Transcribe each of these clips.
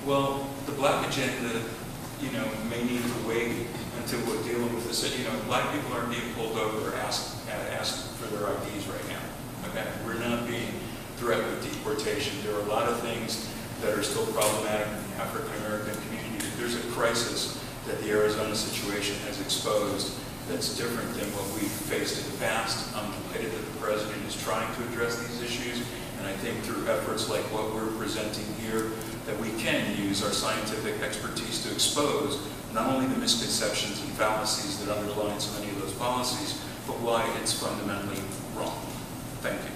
Well, the black agenda, you know, may need to wait until we're dealing with this. You know, black people aren't being pulled over or asked for their IDs right now. Okay, we're not being threatened with deportation. There are a lot of things that are still problematic in the African American community. There's a crisis that the Arizona situation has exposed that's different than what we've faced in the past. I'm delighted that the president is trying to address these issues, and I think through efforts like what we're presenting here, that we can use our scientific expertise to expose not only the misconceptions and fallacies that underlie so many of those policies, but why it's fundamentally wrong. Thank you.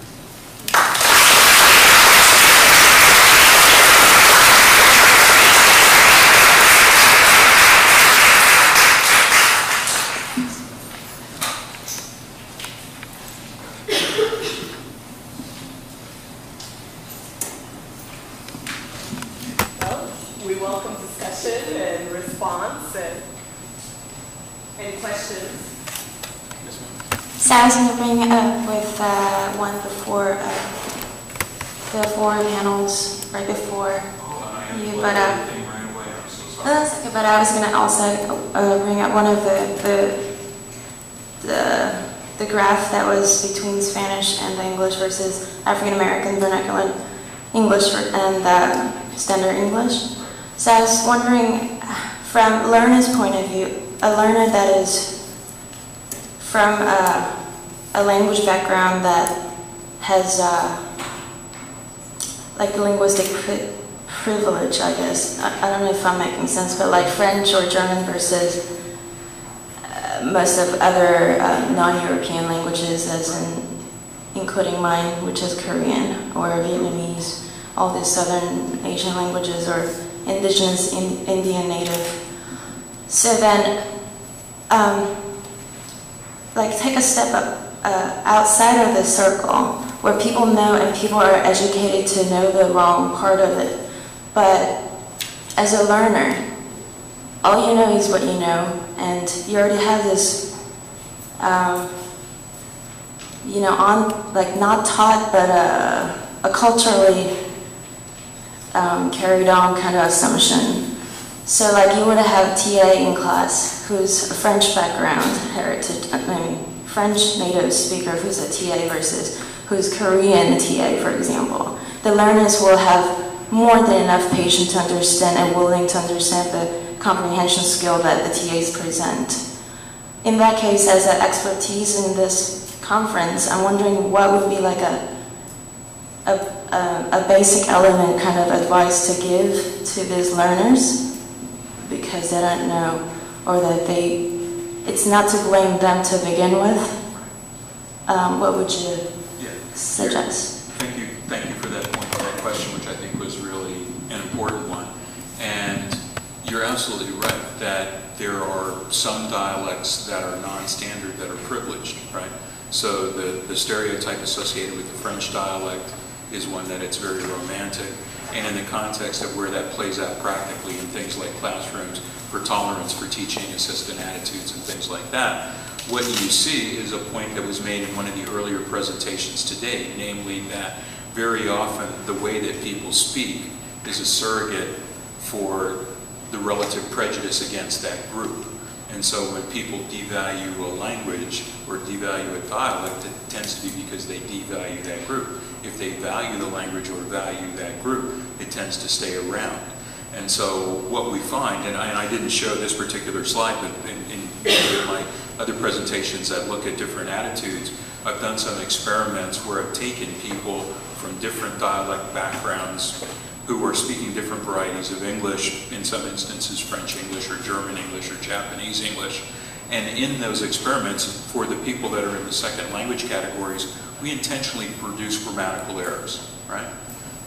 We welcome discussion and response. And any questions? So I was going to bring it up with one before the four panels right before you, but that's okay. But I was going to also bring up one of the graph that was between Spanish and the English versus African American vernacular English and standard English. So I was wondering, from learner's point of view, a learner that is from a language background that has like linguistic privilege, I guess. I don't know if I'm making sense, but like French or German versus most of other non-European languages, as including mine, which is Korean or Vietnamese, all these Southern Asian languages or indigenous Indian native. So then, like take a step up outside of the circle where people know and people are educated to know the wrong part of it. But as a learner, all you know is what you know, and you already have this, you know, like not taught, but a culturally carried on kind of assumption. So like you would have TA in class who's a French background heritage, French native speaker who's a TA versus who's Korean TA, for example. The learners will have more than enough patience to understand and willing to understand the comprehension skill that the TAs present. In that case, as an expertise in this conference, I'm wondering what would be like a basic element kind of advice to give to these learners because they don't know, or that it's not to blame them to begin with. What would you suggest? Thank you for that point, that question, which I think was really an important one. And you're absolutely right that there are some dialects that are non-standard that are privileged, right? So the stereotype associated with the French dialect is one that it's very romantic. And in the context of where that plays out practically in things like classrooms for tolerance for teaching assistant attitudes and things like that, what you see is a point that was made in one of the earlier presentations today, namely that very often the way that people speak is a surrogate for the relative prejudice against that group. And so when people devalue a language or devalue a dialect, it tends to be because they devalue that group. If they value the language or value that group, it tends to stay around. And so what we find, and I didn't show this particular slide, but in my other presentations that look at different attitudes, I've done some experiments where I've taken people from different dialect backgrounds who are speaking different varieties of English, in some instances French English or German English or Japanese English. And in those experiments, for the people that are in the second language categories, we intentionally produce grammatical errors, right?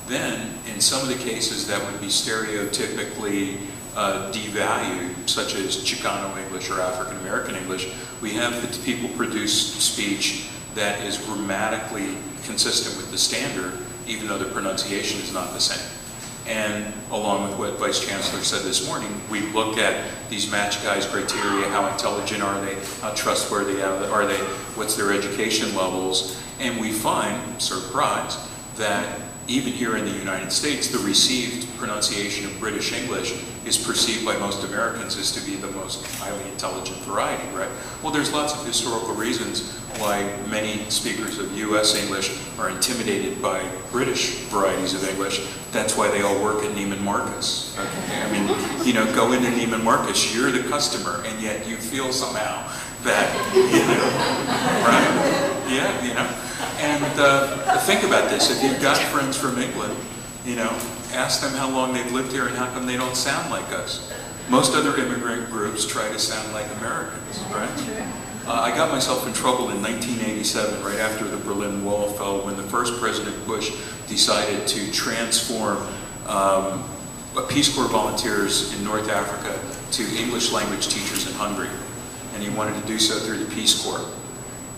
Then, in some of the cases that would be stereotypically devalued, such as Chicano English or African American English, we have the people produce speech that is grammatically consistent with the standard, even though the pronunciation is not the same. And along with what Vice Chancellor said this morning, we look at these match guys criteria, how intelligent are they, how trustworthy are they, what's their education levels, and we find, surprise, that even here in the United States, the received pronunciation of British English is perceived by most Americans as to be the most highly intelligent variety, right? Well, there's lots of historical reasons why many speakers of US English are intimidated by British varieties of English. That's why they all work at Neiman Marcus. Okay? I mean, you know, go into Neiman Marcus, you're the customer, and yet you feel somehow that, you know, right? Yeah, you know. And think about this, if you've got friends from England, you know, ask them how long they've lived here and how come they don't sound like us. Most other immigrant groups try to sound like Americans, right? I got myself in trouble in 1987, right after the Berlin Wall fell, when the first President Bush decided to transform Peace Corps volunteers in North Africa to English language teachers in Hungary. And he wanted to do so through the Peace Corps.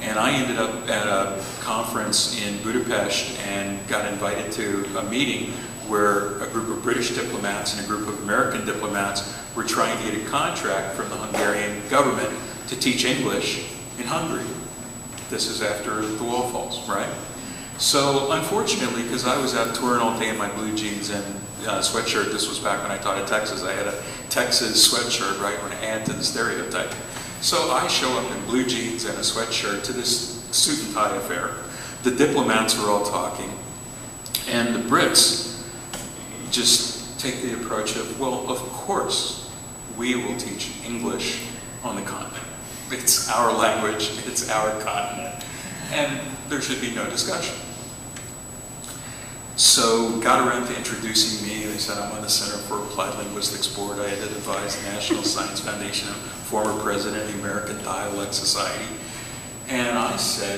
And I ended up at a conference in Budapest and got invited to a meeting where a group of British diplomats and a group of American diplomats were trying to get a contract from the Hungarian government to teach English in Hungary. This is after the wall falls, right? So unfortunately, because I was out touring all day in my blue jeans and sweatshirt, this was back when I taught at Texas, I had a Texas sweatshirt, right, when I add to the stereotype. So I show up in blue jeans and a sweatshirt to this suit and tie affair. The diplomats are all talking, and the Brits just take the approach of, well, of course, we will teach English on the continent. It's our language, it's our continent, and there should be no discussion. So got around to introducing me. They said I'm on the Center for Applied Linguistics Board. I had to advise the National Science Foundation, former president of the American Dialect Society. And I said,